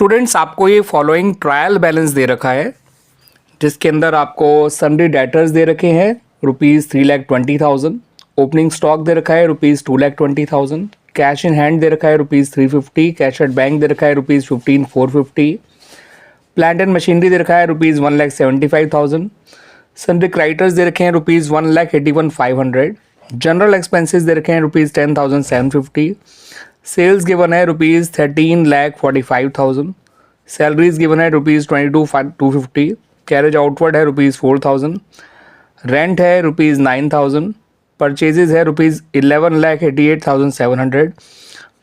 Students, आपको ये following trial balance दे रखा है जिसके अंदर आपको सन्ड्री डेटर्स दे रखे हैं ₹3,20,000, ओपनिंग स्टॉक दे रखा है ₹2,20,000, कैश इन हैंड दे रखा है ₹350, कैश एट बैंक दे रखा है ₹15,450, प्लांट एंड मशीनरी दे रखा है ₹1,75,000, सन्ड्री क्रेडिटर्स दे रखे हैं ₹1,81,500, जनरल एक्सपेंसेस दे रखे हैं ₹10,750, सेल्स गिवन है ₹13,45,000, सैलरीज गिवन है ₹22,250, कैरेज आउटवर्ड है ₹4,000, रेंट है ₹9,000, परचेजेज है ₹11,88,700,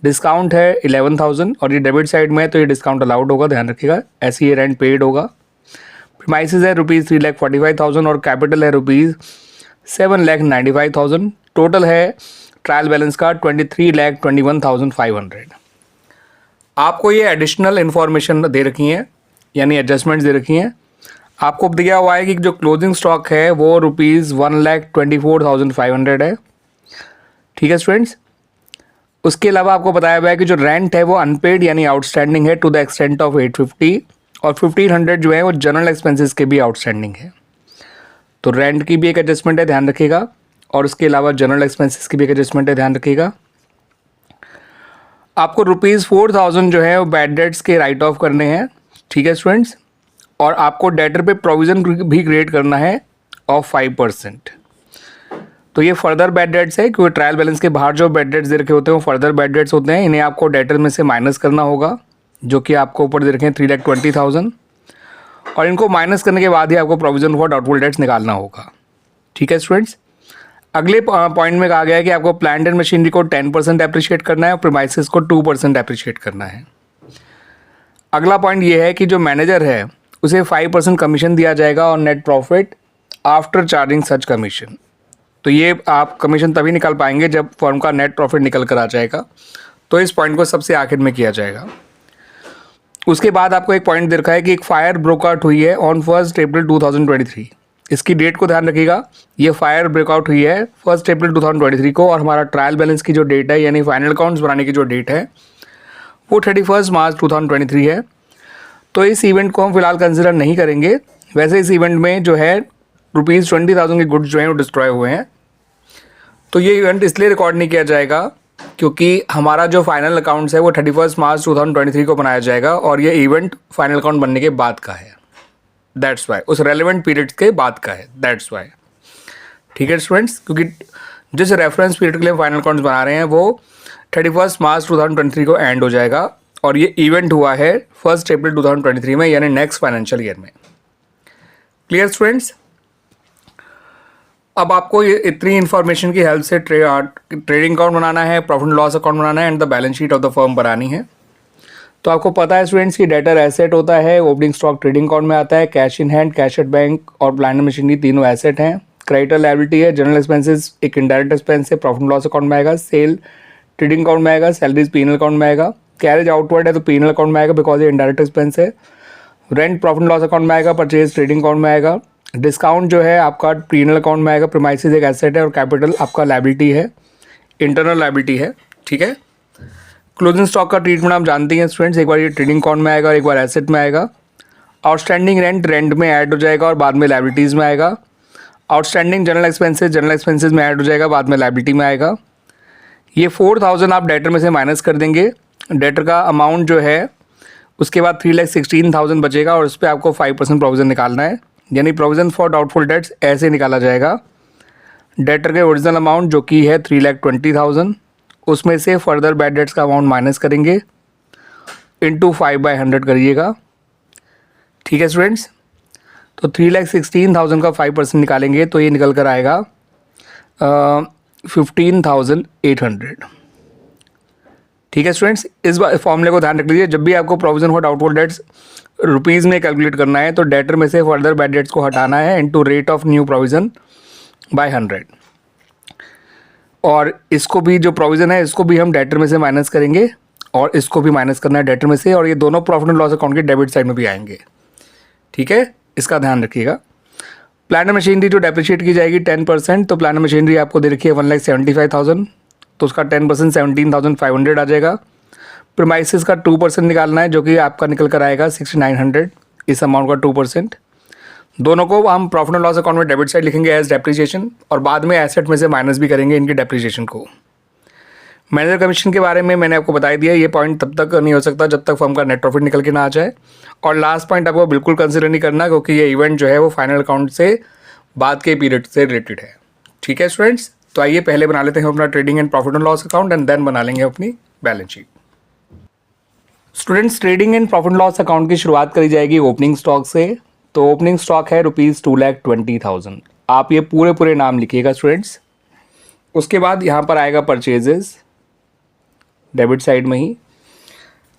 डिस्काउंट है 11,000 और ये डेबिट साइड में है तो ये डिस्काउंट अलाउड होगा, ध्यान रखिएगा, ऐसे ये रेंट पेड होगा। प्रीमाइसेस है ₹3,45,000 और कैपिटल है ₹7,95,000। टोटल है ट्रायल बैलेंस का 23,21,500। आपको ये एडिशनल इन्फॉर्मेशन दे रखी हैं यानी एडजस्टमेंट्स दे रखी हैं। आपको दिया हुआ है कि जो क्लोजिंग स्टॉक है वो ₹1,24,500 है, ठीक है स्टूडेंट्स। उसके अलावा आपको बताया हुआ है कि जो रेंट है वो अनपेड यानी आउटस्टैंडिंग है टू द एक्सटेंट ऑफ 850 और 1,500 जो है वो जनरल एक्सपेंसेस के भी आउटस्टैंडिंग है। तो रेंट की भी एक एडजस्टमेंट है, ध्यान रखिएगा, और उसके अलावा जनरल एक्सपेंसेस की भी एक एडजस्टमेंट है, ध्यान रखिएगा। आपको ₹4,000 जो है वो बैड डेट्स के राइट ऑफ करने हैं, ठीक है स्टूडेंट्स, और आपको डेटर पे प्रोविज़न भी क्रिएट करना है ऑफ 5%। तो ये फर्दर बैड डेट्स है क्योंकि ट्रायल बैलेंस के बाहर जो बैड डेट्स दे रखे होते हैं वो फर्दर बैड डेट्स होते हैं, इन्हें आपको डेटर में से माइनस करना होगा, जो कि आपको ऊपर दे रखे हैं 3,20,000, और इनको माइनस करने के बाद ही आपको प्रोविज़न फॉर डाउटफुल डेट्स निकालना होगा, ठीक है स्टूडेंट्स। अगले पॉइंट में कहा गया है कि आपको प्लांट एंड मशीनरी को 10% एप्रिशिएट करना है और प्रीमाइसेस को 2% एप्रिशिएट करना है। अगला पॉइंट ये है कि जो मैनेजर है उसे 5% कमीशन दिया जाएगा और नेट प्रॉफिट आफ्टर चार्जिंग सच कमीशन। तो ये आप कमीशन तभी निकाल पाएंगे जब फर्म का नेट प्रॉफिट निकल कर आ जाएगा, तो इस पॉइंट को सबसे आखिर में किया जाएगा। उसके बाद आपको एक पॉइंट दे रखा है कि एक फायर ब्रेकआउट हुई है ऑन 1 अप्रैल 2023। इसकी डेट को ध्यान रखिएगा, ये फायर ब्रेकआउट हुई है 1 अप्रैल 2023 को, और हमारा ट्रायल बैलेंस की जो डेट है यानी फाइनल अकाउंट्स बनाने की जो डेट है वो 31 मार्च 2023 है। तो इस इवेंट को हम फिलहाल कंसिडर नहीं करेंगे। वैसे इस इवेंट में जो है ₹20,000 के गुड्स जो हैं वो डिस्ट्रॉय हुए हैं, तो ये इवेंट इसलिए रिकॉर्ड नहीं किया जाएगा क्योंकि हमारा जो फाइनल अकाउंट्स है वो 31 मार्च 2023 को बनाया जाएगा और ये इवेंट फाइनल अकाउंट बनने के बाद का है, दैट्स वाई, उस रेलिवेंट पीरियड के बाद का है, दैट्स वाई, ठीक है स्टूडेंट्स। क्योंकि जिस रेफरेंस पीरियड के लिए फाइनल अकाउंट्स बना रहे हैं वो 31 मार्च 2023 को एंड हो जाएगा और ये इवेंट हुआ है 1 अप्रैल 2023 में यानी नेक्स्ट फाइनेंशियल ईयर में। Clear students. अब आपको ये इतनी इन्फॉर्मेशन की हेल्प से ट्रेडिंग अकाउंट बनाना है, प्रॉफिट एंड लॉस अकाउंट बनाना है and the balance sheet of the firm बनानी है। तो आपको पता है स्टूडेंट्स की डेटर एसेट होता है, ओपनिंग स्टॉक ट्रेडिंग अकाउंट में आता है, cash in hand, cash at bank और प्लांट एंड मशीनरी तीनों एसेट हैं, क्रेडिटर लायबिलिटी है, जनरल एक्सपेंसेस एक इनडायरेक्ट एक्सपेंस है, प्रॉफिट एंड लॉस अकाउंट में आएगा, सेल ट्रेडिंग अकाउंट में आएगा, सैलरीज पीएनएल अकाउंट में आएगा, कैरेज आउटवर्ड है तो पीएनएल अकाउंट में आएगा बिकॉज ये इनडायरेक्ट एक्सपेंस है, rent profit and loss account में आएगा, परचेज ट्रेडिंग अकाउंट में आएगा, डिस्काउंट जो है आपका पीएनएल अकाउंट में आएगा, प्रीमाइसेस एक एसेट है और कैपिटल आपका लायबिलिटी है, इंटरनल लायबिलिटी है, ठीक है। क्लोजिंग स्टॉक का ट्रीटमेंट आप जानते हैं स्टूडेंट्स, एक बार ये ट्रेडिंग अकाउंट में आएगा और एक बार एसेट में आएगा। आउटस्टैंडिंग रेंट में ऐड हो जाएगा और बाद में लायबिलिटीज़ में आएगा। आउटस्टैंडिंग जनरल एक्सपेंसेस में ऐड हो जाएगा, बाद में लायबिलिटी में आएगा। ये 4,000 आप डेटर में से माइनस कर देंगे, डेटर का अमाउंट जो है उसके बाद 3,16,000 बचेगा और उस पर आपको 5% प्रोविज़न निकालना है, यानी प्रोविज़न फॉर डाउटफुल डेट्स ऐसे निकाला जाएगा। डेटर के ओरिजिनल अमाउंट जो कि है 3,20,000, उसमें से फर्दर बैड डेट्स का अमाउंट माइनस करेंगे, इंटू 5/100 करिएगा, ठीक है स्टूडेंट्स। तो 3,16,000 का 5% निकालेंगे तो ये निकल कर आएगा 15,800, ठीक है स्टूडेंट्स। इस फॉर्मूले को ध्यान रख लीजिए, जब भी आपको provision for doubtful debts rupees में कैलकुलेट करना है तो डेटर में से फर्दर बैड डेट्स को हटाना है into rate of new provision by 100, और इसको भी जो प्रोविज़न है इसको भी हम डेटर में से माइनस करेंगे और इसको भी माइनस करना है डेटर में से, और ये दोनों प्रॉफिट एंड लॉस अकाउंट के डेबिट साइड में भी आएंगे, ठीक है, इसका ध्यान रखिएगा। प्लांट एंड मशीनरी जो डेप्रिशिएट की जाएगी 10%, तो प्लांट एंड मशीनरी आपको दे रखी है 1,75,000, तो उसका 10% 17,500 आ जाएगा। प्रीमाइसेस का 2% निकालना है, जो कि आपका निकल कर आएगा 6900, इस अमाउंट का 2%। दोनों को हम प्रॉफिट एंड लॉस अकाउंट में डेबिट साइड लिखेंगे एज डेप्रिसिएशन, और बाद में एसेट में से माइनस भी करेंगे इनके डेप्रिसिएशन को। मैनेजर कमीशन के बारे में मैंने आपको बता दिया, ये पॉइंट तब तक नहीं हो सकता जब तक फर्म का नेट प्रॉफिट निकल के ना आ जाए। और लास्ट पॉइंट आपको बिल्कुल कंसिडर नहीं करना, क्योंकि ये इवेंट जो है वो फाइनल अकाउंट से बाद के पीरियड से रिलेटेड है। ठीक है स्टूडेंट्स, तो आइए पहले बना लेते हैं अपना trading and profit and loss account, and then बना लेंगे अपनी balance sheet. Students, trading and profit and loss account की शुरुआत करी जाएगी ओपनिंग स्टॉक से। तो ओपनिंग स्टॉक है ₹2,20,000। आप ये पूरे नाम लिखिएगा स्टूडेंट्स। उसके बाद यहाँ पर आएगा परचेजेस, डेबिट साइड में ही।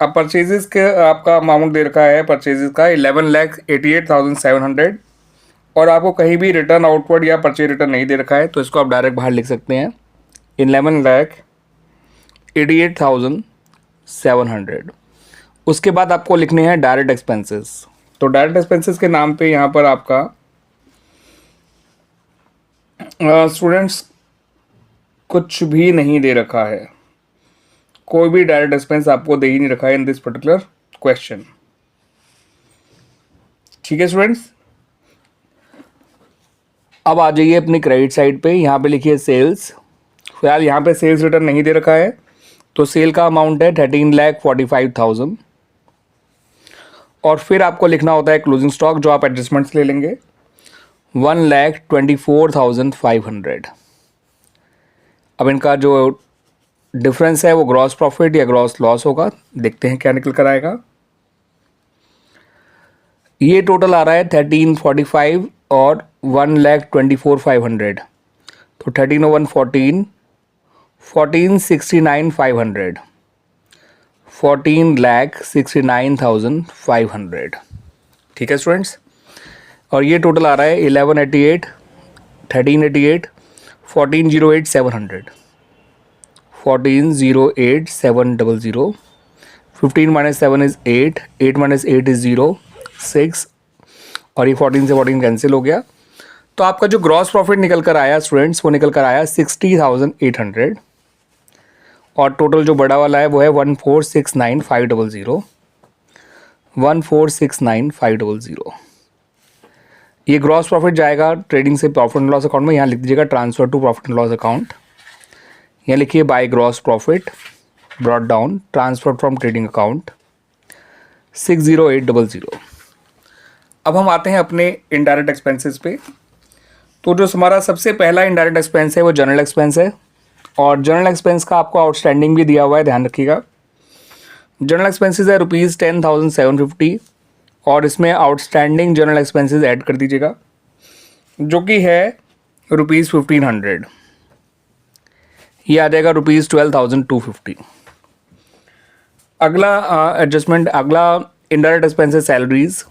अब परचेजेस के आपका अमाउंट दे रखा है परचेजेस का 11,88,700, और आपको कहीं भी रिटर्न आउटवर्ड या परचेज रिटर्न नहीं दे रखा है, तो इसको आप डायरेक्ट बाहर लिख सकते हैं 11,88,700। उसके बाद आपको लिखने हैं डायरेक्ट एक्सपेंसेस। तो डायरेक्ट एक्सपेंसेस के नाम पे यहाँ पर आपका स्टूडेंट्स कुछ भी नहीं दे रखा है, कोई भी डायरेक्ट एक्सपेंस आपको दे ही नहीं रखा है इन दिस पर्टिकुलर क्वेश्चन। ठीक है स्टूडेंट्स, अब आ जाइए अपनी क्रेडिट साइड पे। यहाँ पे लिखिए सेल्स। फिलहाल यहाँ पे सेल्स रिटर्न नहीं दे रखा है, तो सेल का अमाउंट है 13,45,000। और फिर आपको लिखना होता है क्लोजिंग स्टॉक, जो आप एडजस्टमेंट्स ले लेंगे 1,24,500। अब इनका जो डिफरेंस है वो ग्रॉस प्रॉफिट या ग्रॉस लॉस होगा, देखते हैं क्या निकल कर आएगा। ये टोटल आ रहा है 1345 और 1,24,500, तो 13 और 114, 14,69,500, 14,69,500। ठीक है स्टूडेंट्स, और ये टोटल आ रहा है 1188, 1388, 14,08,700, 14,08,700। 15 minus 7 is 8, 8 minus 8 is 0, 6, और ये 14 से 14 कैंसिल हो गया। तो आपका जो ग्रॉस प्रॉफिट निकल कर आया स्टूडेंट्स, वो निकल कर आया 60,800, और टोटल जो बड़ा वाला है वो है 1,46,9,500, 1,46,9,500। ये ग्रॉस प्रॉफिट जाएगा ट्रेडिंग से प्रॉफिट एंड लॉस अकाउंट में। यहाँ लिख दीजिएगा transfer to profit and loss account. यहाँ लिखिए by gross profit brought down transfer from trading account 60800। अब हम आते हैं अपने इनडायरेक्ट एक्सपेंसेस पे। तो जो हमारा सबसे पहला इनडायरेक्ट एक्सपेंस है वो जनरल एक्सपेंस है, और जनरल एक्सपेंस का आपको आउटस्टैंडिंग भी दिया हुआ है, ध्यान रखिएगा। जनरल एक्सपेंसेस है ₹10,750, और इसमें आउटस्टैंडिंग जनरल एक्सपेंसेस ऐड कर दीजिएगा, जो कि है ₹1,500। ये आ जाएगा ₹12,250। अगला एडजस्टमेंट, अगला इनडायरेक्ट एक्सपेंस है सैलरीज।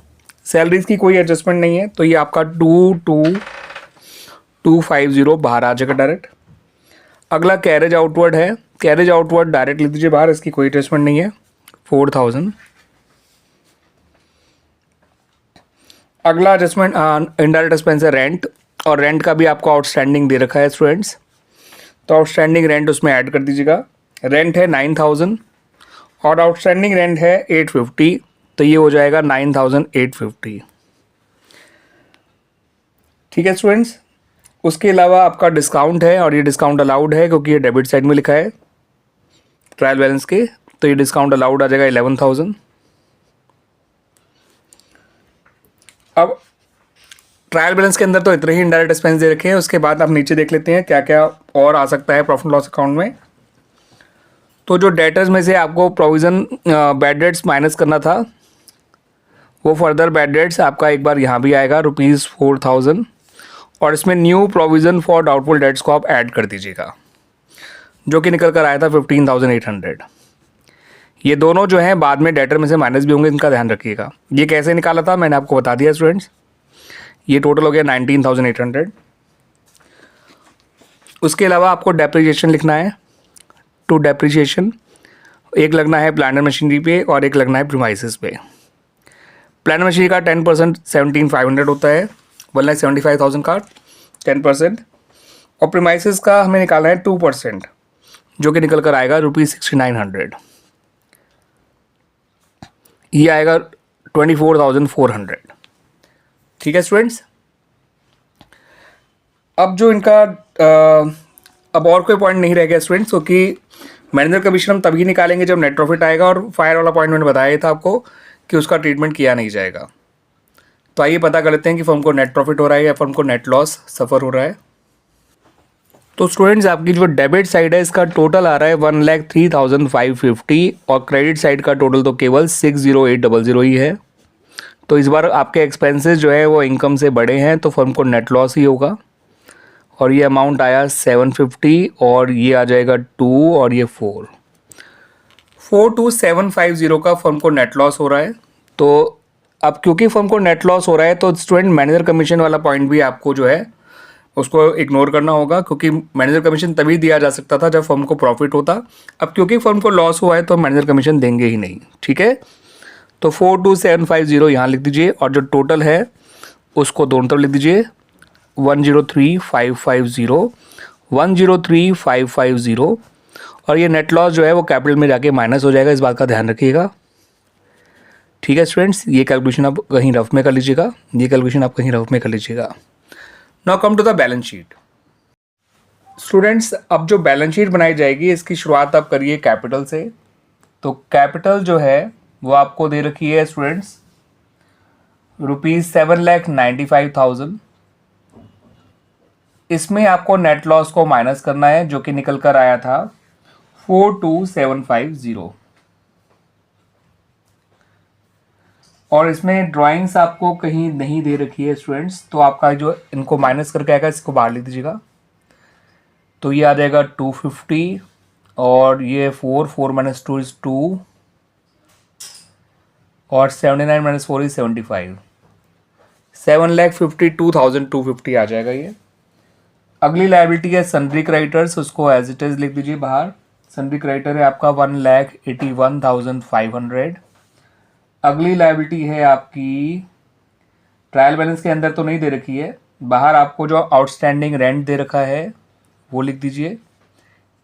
सैलरीज की कोई एडजस्टमेंट नहीं है, तो ये आपका 22,250 बाहर आ जाएगा डायरेक्ट। अगला कैरेज आउटवर्ड है, कैरेज आउटवर्ड डायरेक्ट लिख दीजिए बाहर, इसकी कोई एडजस्टमेंट नहीं है, 4,000। अगला एडजस्टमेंट इनडायरेक्ट एक्सपेंस है रेंट, और रेंट का भी आपको आउटस्टैंडिंग दे रखा है स्टूडेंट्स, तो आउटस्टैंडिंग रेंट उसमें ऐड कर दीजिएगा। रेंट है 9,000 और आउटस्टैंडिंग रेंट है 850, तो ये हो जाएगा 9,850। ठीक है स्टूडेंट्स, उसके अलावा आपका डिस्काउंट है, और ये डिस्काउंट अलाउड है क्योंकि ये डेबिट साइड में लिखा है ट्रायल बैलेंस के, तो ये डिस्काउंट अलाउड आ जाएगा 11,000। अब ट्रायल बैलेंस के अंदर तो इतने ही इनडायरेक्ट एक्सपेंस दे रखे हैं। उसके बाद आप नीचे देख लेते हैं क्या क्या और आ सकता है प्रॉफिट लॉस अकाउंट में। तो जो डेटर्स में से आपको प्रोविज़न बैड डेट्स माइनस करना था, वो फर्दर बैड डेट्स आपका एक बार यहाँ भी आएगा ₹4,000, और इसमें new provision for doubtful debts को आप ऐड कर दीजिएगा, जो कि निकल कर आया था 15,800। ये दोनों जो हैं बाद में डेटर में से माइनस भी होंगे, इनका ध्यान रखिएगा। ये कैसे निकाला था मैंने आपको बता दिया स्टूडेंट्स। ये टोटल हो गया 19,800। उसके अलावा आपको डेप्रिसिएशन लिखना है। टू डेप्रिसिएशन एक लगना है प्लांट एंड मशीनरी पे, और एक लगना है प्रीमाइसेस पे। प्लांट मशीनरी का 10% 17,500 होता है, 1,75,000 का 10%, और प्रीमाइसेस का हमें निकालना है 2%, जो कि निकल कर आएगा ₹6900। ये आएगा 24,400। ठीक है स्टूडेंट्स। अब जो इनका अब और कोई पॉइंट नहीं रह गया स्टूडेंट्स, क्योंकि मैनेजर कमीशन हम तभी निकालेंगे जब नेट प्रॉफिट आएगा, और फायर वाला पॉइंट मैंने बताया था आपको कि उसका ट्रीटमेंट किया नहीं जाएगा। तो आइए पता कर लेते हैं कि फर्म को नेट प्रॉफिट हो रहा है या फर्म को नेट लॉस सफ़र हो रहा है। तो स्टूडेंट्स आपकी जो डेबिट साइड है इसका टोटल आ रहा है 1,03,550 और क्रेडिट साइड का टोटल तो केवल 60800 ही है। तो इस बार आपके एक्सपेंसेस जो है वो इनकम से बड़े हैं, तो फर्म को नेट लॉस ही होगा। और ये अमाउंट आया 750 और ये आ जाएगा 2 और ये 42750 का फर्म को नेट लॉस हो रहा है। तो अब क्योंकि फर्म को नेट लॉस हो रहा है तो स्टूडेंट मैनेजर कमीशन वाला पॉइंट भी आपको जो है उसको इग्नोर करना होगा, क्योंकि मैनेजर कमीशन तभी दिया जा सकता था जब फर्म को प्रॉफिट होता। अब क्योंकि फर्म को लॉस हुआ है तो मैनेजर कमीशन देंगे ही नहीं। ठीक है, तो 42750 यहाँ लिख दीजिए और जो टोटल है उसको दोनों तरफ लिख दीजिए 103,550 103,550 और ये नेट लॉस जो है वो कैपिटल में जाके माइनस हो जाएगा, इस बात का ध्यान रखिएगा। ठीक है स्टूडेंट्स, ये कैलकुलेशन आप कहीं रफ में कर लीजिएगा, ये कैलकुलेशन आप कहीं रफ में कर लीजिएगा। Now come to the balance sheet. Students अब जो बैलेंस शीट बनाई जाएगी इसकी शुरुआत आप करिए कैपिटल से। तो कैपिटल जो है वो आपको दे रखी है स्टूडेंट्स ₹7,95,000। इसमें आपको नेट लॉस को माइनस करना है जो कि निकल कर आया था 42750 और इसमें ड्राइंग्स आपको कहीं नहीं दे रखी है स्टूडेंट्स, तो आपका जो इनको माइनस करके आएगा इसको बाहर लिख दीजिएगा। तो ये आ जाएगा 250 और ये 4 - 2 is 2 और 79 - 4 is 75, 7,52,250 आ जाएगा ये। अगली लायबिलिटी है सन्ड्री क्रेडिटर्स, उसको एज इट इज लिख दीजिए बाहर। सन्ड्री क्रेडिटर है आपका 1,81,500। अगली लायबिलिटी है आपकी ट्रायल बैलेंस के अंदर तो नहीं दे रखी है, बाहर आपको जो आउटस्टैंडिंग रेंट दे रखा है वो लिख दीजिए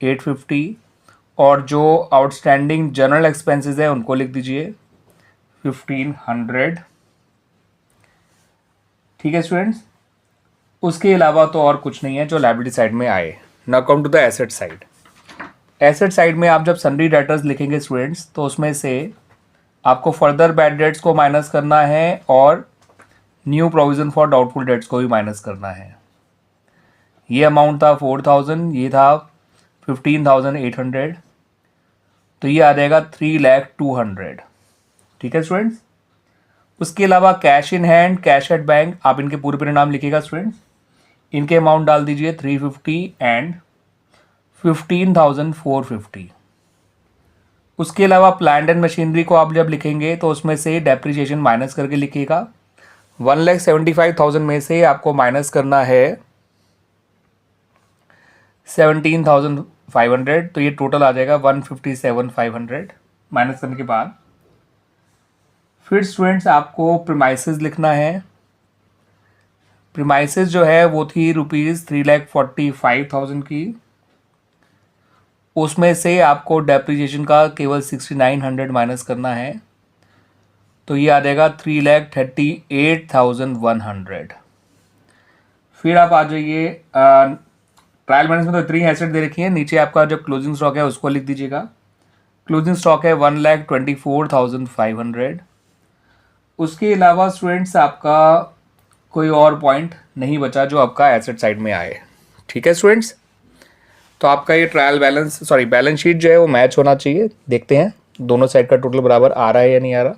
850 और जो आउटस्टैंडिंग जनरल एक्सपेंसेस है उनको लिख दीजिए 1,500। ठीक है स्टूडेंट्स, उसके अलावा तो और कुछ नहीं है जो लायबिलिटी साइड में आए। Now come to the asset side. Asset side में आप जब सन्ड्री डेटर्स लिखेंगे स्टूडेंट्स तो उसमें से आपको फर्दर बैड डेट्स को माइनस करना है और new provision for doubtful debts को भी माइनस करना है। ये अमाउंट था 4,000, ये था 15,800, तो ये आ जाएगा 3,02,000। ठीक है स्टूडेंट्स, उसके अलावा cash in hand, cash at bank, आप इनके पूरे परिणाम लिखिएगा स्टूडेंट्स। इनके अमाउंट डाल दीजिए 350 एंड 15,450। उसके अलावा प्लांट एंड मशीनरी को आप जब लिखेंगे तो उसमें से डेप्रिसिएशन माइनस करके लिखिएगा। 1,75,000 में से आपको माइनस करना है 17,500, तो ये टोटल आ जाएगा 157,500 माइनस करने के बाद। फिर स्टूडेंट्स आपको प्रीमाइसेस लिखना है। प्रीमाइसेस जो है वो थी ₹3,45,000 की, उसमें से आपको डेप्रिसिएशन का केवल 6,900 माइनस करना है, तो ये आ जाएगा 3,38,100। फिर आप आ जाइए ट्रायल बैलेंस में तो इतनी एसेट दे रखी है, नीचे आपका जो क्लोजिंग स्टॉक है उसको लिख दीजिएगा। क्लोजिंग स्टॉक है 1,24,500। उसके अलावा स्टूडेंट्स आपका कोई और पॉइंट नहीं बचा जो आपका एसेट साइड में आए। ठीक है स्टूडेंट्स, तो आपका ये बैलेंस शीट जो है वो मैच होना चाहिए। देखते हैं दोनों साइड का टोटल बराबर आ रहा है या नहीं आ रहा।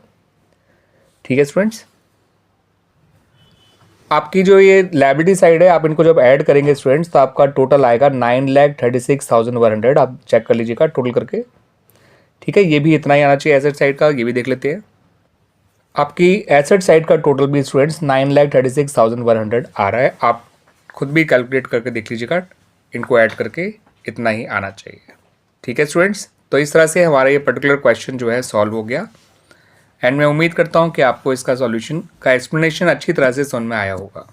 ठीक है स्टूडेंट्स, आपकी जो ये लायबिलिटी साइड है आप इनको जब ऐड करेंगे स्टूडेंट्स तो आपका टोटल आएगा 9,36,100। आप चेक कर लीजिएगा टोटल करके। ठीक है, ये भी इतना ही आना चाहिए एसेट साइड का, ये भी देख लेते हैं। आपकी एसेट साइड का टोटल भी स्टूडेंट्स 9,36,100 आ रहा है। आप खुद भी कैलकुलेट करके देख लीजिएगा, इनको ऐड करके इतना ही आना चाहिए। ठीक है स्टूडेंट्स, तो इस तरह से हमारा ये पर्टिकुलर क्वेश्चन जो है सॉल्व हो गया एंड मैं उम्मीद करता हूँ कि आपको इसका सॉल्यूशन का एक्सप्लेनेशन अच्छी तरह से समझ में आया होगा।